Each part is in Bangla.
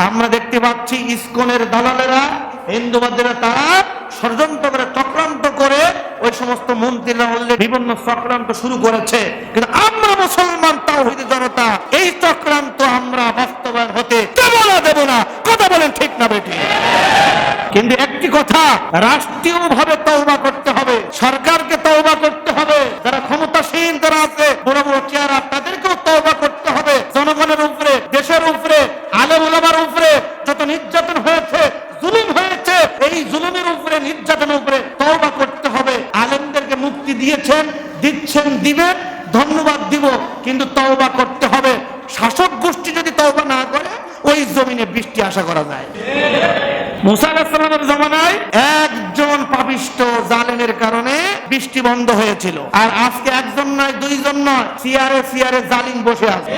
আমরা দেখতে পাচ্ছি ইসকনের দালালেরা, হিন্দুবাদীরা তারা ষড়যন্ত্র করে চক্রান্ত করে ওই সমস্ত মন্ত্রীরা অলরেডি বিভিন্ন চক্রান্ত শুরু করেছে, কিন্তু আমরা মুসলমান তাওহীদি জনতা এই চক্রান্ত আমরা বাস্তবায়ন হতে দেব না। কথা বলেন ঠিক না বেটি? কিন্তু একটি কথা, রাষ্ট্রীয়ভাবে তওবা করতে হবে, সরকারকে তওবা করতে হবে, যারা ক্ষমতাসীন যারা আছে বড় বড় চেয়ার তাদেরকেও তওবা করতে হবে। জনগণের উপরে, দেশের উপরে, আলেম ওলামার উপরে যত নির্যাতন হয়েছে, জুলুম হয়েছে, এই জুলুমের উপরে, নির্যাতনের উপরে তওবা করতে হবে। আলেমদেরকে মুক্তি দিয়েছেন, দিচ্ছেন, দিবেন, ধন্যবাদ দিব, কিন্তু তওবা করতে হবে। শাসক গোষ্ঠী যদি তওবা না করে ওই জমিনে বৃষ্টি আশা করা যায়। মুসা আলাইহিস সালামের জামানায় একজন পাপিষ্ঠ জালেমের কারণে বৃষ্টি বন্ধ হয়েছিল, আর আজকে একজন নয়, দুইজন নয়, সিয়ারে জালিম বসে আছে।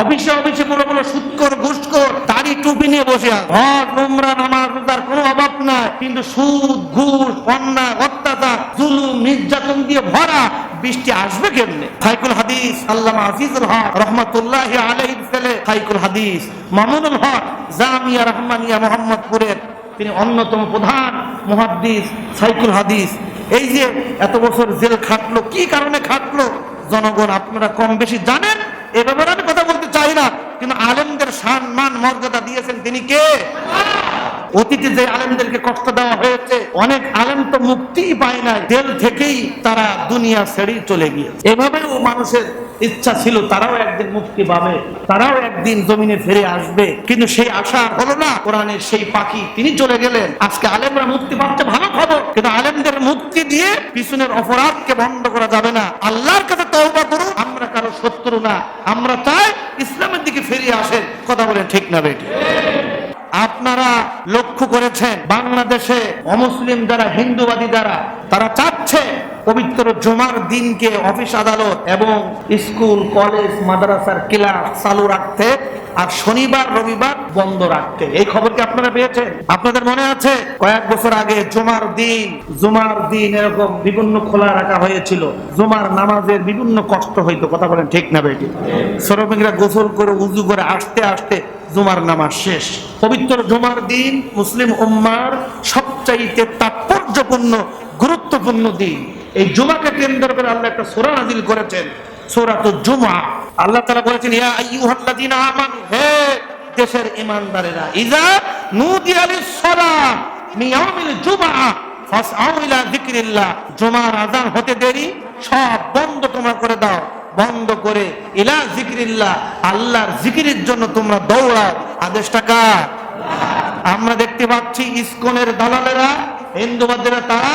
অফিসে বড় বড় সুদখোর, ঘুষখোর, দাড়ি টুপি নিয়ে বসে আছে। হজ, উমরা, নামাজ, রোজার কোনো অভাব নাই, কিন্তু সুদ, ঘুষ, অন্যায়, অত্যাচার, জুলুম, নির্যাতন দিয়ে ভরা। বৃষ্টি আসবে কেমনে? ফাইকুল হাদিস আল্লামা আজিজুল হক রহমাতুল্লাহি আলাইহির ছেলে ফাইকুল হাদিস মামুনুল হক জামিয়া রহমানিয়া মোহাম্মদপুরের তিনি অন্যতম প্রধান মুহাদ্দিস ফাইকুল হাদিস। এই যে এত বছর জেল খাটলো, কি কারণে খাটলো জনগণ আপনারা কম বেশি জানেন, এ ব্যাপারে আমি কথা বলতে চাই না, কিন্তু আলেমদের সম্মান মর্যাদা দিয়েছেন তিনি কে? অতীতে যে আলেমদেরকে কষ্ট দেওয়া হয়েছে, অনেক আলেম তো মুক্তিই পায় না, জেল থেকেই তারা দুনিয়া ছেড়ে চলে গিয়েছে। এভাবেও মানুষের ইচ্ছা ছিল তারাও একদিন মুক্তি পাবে, তারাও একদিন জমিনে ফিরে আসবে, কিন্তু সেই আশা হলো না। কোরআনের সেই পাখি তিনি চলে গেলেন। আজকে আলেমরা মুক্তি পাচ্ছে, ভালো খবর, কিন্তু আলেমদের মুক্তি দিয়ে পিছনের অপরাধকে বন্ধ করা যাবে না। আল্লাহর কাছে তওবা করুন, আমরা কারো শত্রু না, আমরা চাই ইসলামের দিকে ফিরে আসেন। কথা বলেন ঠিক না বেটি? আপনারা লক্ষ্য করেছেন বাংলাদেশে অমুসলিম যারা, হিন্দুবাদী যারা, তারা চাচ্ছে পবিত্র জুমার দিনকে অফিস আদালত এবং স্কুল, কলেজ, মাদ্রাসার ক্লাস চালু রাখতে, আর শনিবার রবিবার বন্ধ রাখতে। এই খবর কি আপনারা পেয়েছেন? আপনাদের মনে আছে কয়েক বছর আগে জুমার দিন এরকম বিভিন্ন খোলা রাখা হয়েছিল, জুমার নামাজের বিভিন্ন কষ্ট হইতো। কথা বলেন ঠিক না বেটি? শ্রমিকরা গোসল করে উযু করে আসতে আসতে জুমার নামাজ শেষ। পবিত্র জুমার দিন মুসলিম উম্মার সবচাইতে তাৎপর্যপূর্ণ, গুরুত্বপূর্ণ দিন। এই জুমাকে কেন্দ্র করে আল্লাহ একটা সূরা নাযিল করেছেন, সূরাতুল জুমআ। আল্লাহ তাআলা বলেছেন, ইয়া আইয়ুহাল্লাযীনা আমানু, হে দেশের ঈমানদারেরা, ইযা নুদিয়া লিস-সালাহ মিন ইয়াউমিল জুমআ ফাসআউ ইলা যিকরিল্লাহ, জুমার আযান হতে দেরি সব বন্ধ তোমরা করে দাও, বন্ধ করে ইলা যিকরিল্লাহ, আল্লাহর জিকিরের জন্য তোমরা দৌড়াও। আদেশটা কার? আমরা দেখতে পাচ্ছি ইসকনের দালালেরা, হিন্দুবাদীরা তারা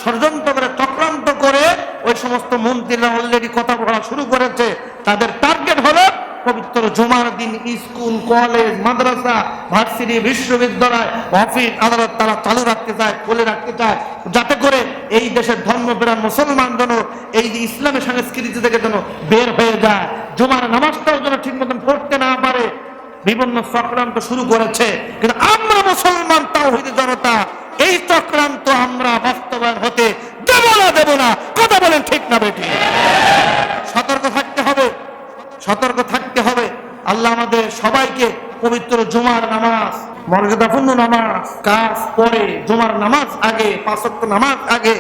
ষড়যন্ত্র করে চক্রান্ত করে ওই সমস্ত মন্ত্রীরা অলরেডি কথা বলা শুরু করেছে। তাদের টার্গেট হলো পবিত্র জুমার দিন স্কুল, কলেজ, মাদ্রাসা, ভার্সিটি, বিশ্ববিদ্যালয়, অফিস আদালত তারা চালু রাখতে চায়, খুলে রাখতে চায়, যাতে করে এই দেশের ধর্মপ্রাণ মুসলমান যেন এই যে ইসলামী সংস্কৃতি থেকে যেন বের হয়ে যায়, জুমার নামাজটাও যেন ঠিক মতন পড়তে না পারে। বিভিন্ন চক্রান্ত শুরু করেছে, কিন্তু আমরা মুসলমান তাওহীদি জনতা এই চক্রান্ত আমরা বাস্তবায়ন হতে দেব না। কথা বলেন ঠিক না বেটি? সতর্ক থাকতে হবে। আল্লাহ আমাদের সবাইকে পবিত্র জুমার নামাজ, মর্যাদাপূর্ণ নামাজ, কাজ পরে জুমার নামাজ আগে, 5 ওয়াক্ত নামাজ আগে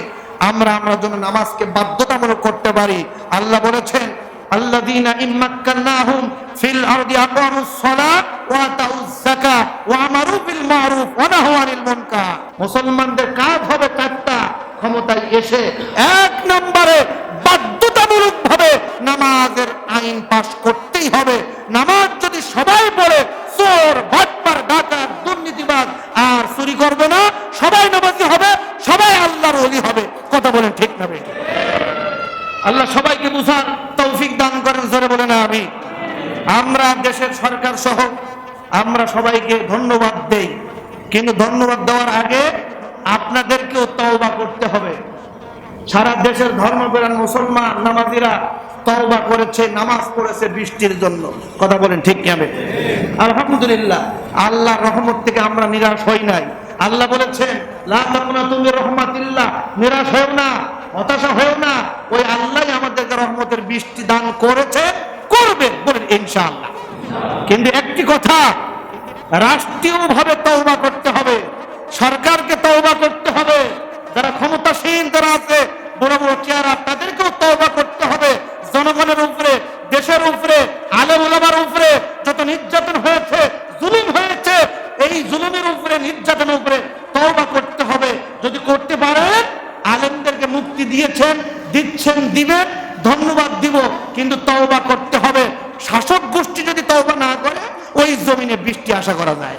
আমরা জন্য নামাজকে বাধ্যতামূলক করতে পারি। আল্লাহ বলেছেন, আল্লাযীনা ইম্মাক্কান্নাহুম ফিল আরদি আকামুস সালাত ওয়া আতাউয যাকাত ওয়া আমারু বিল মারুফ ওয়া নাহু আনিল মুনকার। মুসলমানদের কাজ হবে চারটা, ক্ষমতায় এসে 1 নম্বরে বাধ্যতামূলকভাবে নামাজের আইন পাস করতেই হবে। নামাজ যদি সবাই পড়ে, চোর, বাটপার, ডাকাত, দুর্নীতিবাজ আর চুরি করবে না, সবাই নামাজি হবে, সবাই আল্লাহর ওলি হবে। কথা বলেন ঠিক না বেটি? আল্লাহ সবাইকে বুঝার তৌফিক দান করেন, জোরে বলেন আমিন। আমরা দেশের সরকার সহ আমরা সবাইকে ধন্যবাদ দেই, কিন্তু ধন্যবাদ দেওয়ার আগে আপনাদেরকেও তওবা করতে হবে। সারা দেশের ধর্মপ্রাণ মুসলমান নামাজিরা তওবা করেছে, নামাজ পড়েছে বৃষ্টির জন্য। কথা বলেন ঠিক না বেটি? আলহামদুলিল্লাহ, আল্লাহর রহমত থেকে আমরা নিরাশ হই নাই। আল্লাহ বলেছেন, লা তাকনাতু মির রাহমাতিল্লাহ, নিরাশ হও না, হতাশা হও না, ওই আল্লাহই আমাদেরকে রহমতের বৃষ্টি দান করেছে, করবেন, বলেন ইনশাআল্লাহ। কিন্তু একটি কথা, রাষ্ট্রীয়ভাবে তওবা করতে হবে, সরকারকে তওবা করতে হবে, যারা ক্ষমতাসীন যারা আছে বড় বড় চেয়ার তাদেরকেও তওবা করতে হবে। জনগণের উপরে, দেশের উপরে, আলেম ওলামার উপরে যত নির্যাতন হয়েছে, জুলুম হয়েছে, এই জুলুমের উপরে, নির্যাতনের উপরে তওবা করতে হবে। যদি করতে পারেন, আলেমদেরকে মুক্তি দিয়েছেন, দিচ্ছেন, দিবেন, ধন্যবাদ দিব, কিন্তু তওবা করতে হবে। শাসক গোষ্ঠী যদি তওবা না করে, ওই জমিনে বৃষ্টি আশা করা যায়।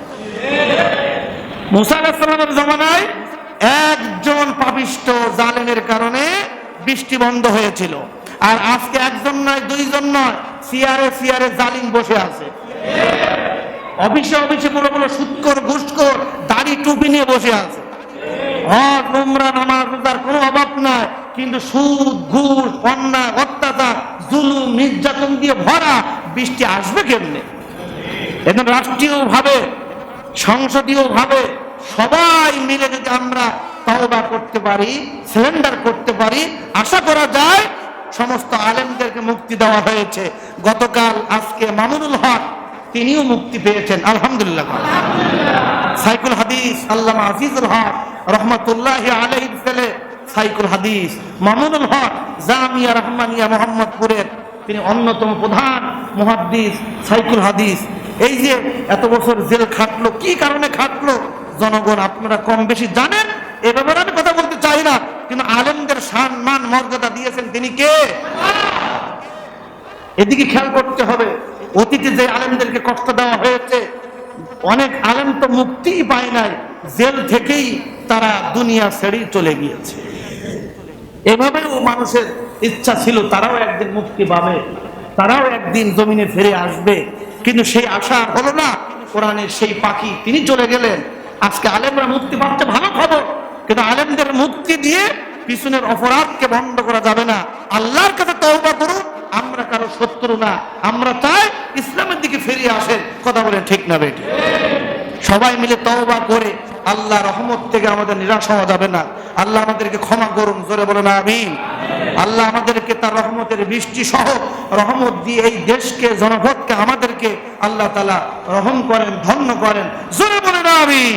মুসা আলাইহিস সালামের জমানায় একজন পাপিষ্ঠ জালেমের কারণে বৃষ্টি বন্ধ হয়েছিল, আর আজকে একজন নয়, দুইজন নয়, সিয়ারে সিয়ারে জালিম বসে আছে। অফিসে অফিসে বড় বড় সুদখোর, ঘুষখোর, দাড়ি টুপি নিয়ে বসে আছে। হজ, উমরা, নামাজ, রোজার কোনো অভাব নাই, কিন্তু সুদ, ঘুষ, অন্যায়, অত্যাচার, জুলুম, নির্যাতন দিয়ে ভরা। বৃষ্টি আসবে কেমনে? এখন রাষ্ট্রীয়ভাবে, সংসদীয়ভাবে সবাই মিলে যদি আমরা তওবা করতে পারি, সারেন্ডার করতে পারি, আশা করা যায় সমস্ত আলেমদেরকে মুক্তি দেওয়া হয়েছে। গতকাল আজকে মামুনুল হক তিনিও মুক্তি পেয়েছেন, আলহামদুলিল্লাহ। সাইকুল হাদিস আল্লামা আজিজুল হক রহমতুল্লাহি আলাইহির ছেলে সাইকুল হাদিস মামুনুল হক জামিয়া রহমানিয়া মোহাম্মদপুরের তিনি অন্যতম প্রধান মুহাদ্দিস সাইকুল হাদিস। এই যে এত বছর জেল খাটলো, কি কারণে খাটলো জনগণ আপনারা কম বেশি জানেন, এ ব্যাপারে আমি কথা বলতে চাই না, কিন্তু আলেমদের সম্মান মর্যাদা দিয়েছেন তিনি কে? এদিকে খেয়াল করতে হবে। অতীতে যে আলেমদেরকে কষ্ট দেওয়া হয়েছে, অনেক আলেম তো মুক্তিই পায় নাই, জেল থেকেই তারা দুনিয়া ছেড়ে চলে গিয়েছে। এভাবেও মানুষের ইচ্ছা ছিল তারাও একদিন মুক্তি পাবে, তারাও একদিন জমিনে ফিরে আসবে, কিন্তু সেই আশা হলো না। কোরআনের সেই পাখি তিনি চলে গেলেন। আজকে আলেমরা মুক্তি পাচ্ছে, ভালো খবর, কিন্তু আলেমদের মুক্তি দিয়ে পিছনের অপরাধকে বন্ধ করা যাবে না। আল্লাহর কাছে তওবা করুন, আমরা কারো শত্রু না, আমরা চাই ইসলামের দিকে ফিরে আসেন। কথা বলেন ঠিক না বেটি? সবাই মিলে তওবা করে আল্লাহ রহমত থেকে আমাদের নিরাশ হওয়া যাবে না। আল্লাহ আমাদেরকে ক্ষমা করুন, জোরে বলেন আমিন। আল্লাহ আমাদেরকে তার রহমতের বৃষ্টি সহ রহমত দিয়ে এই দেশকে, জনগণকে, আমাদেরকে আল্লাহ তাআলা রহম করেন, ধন্য করেন, জোরে বলেন আমিন।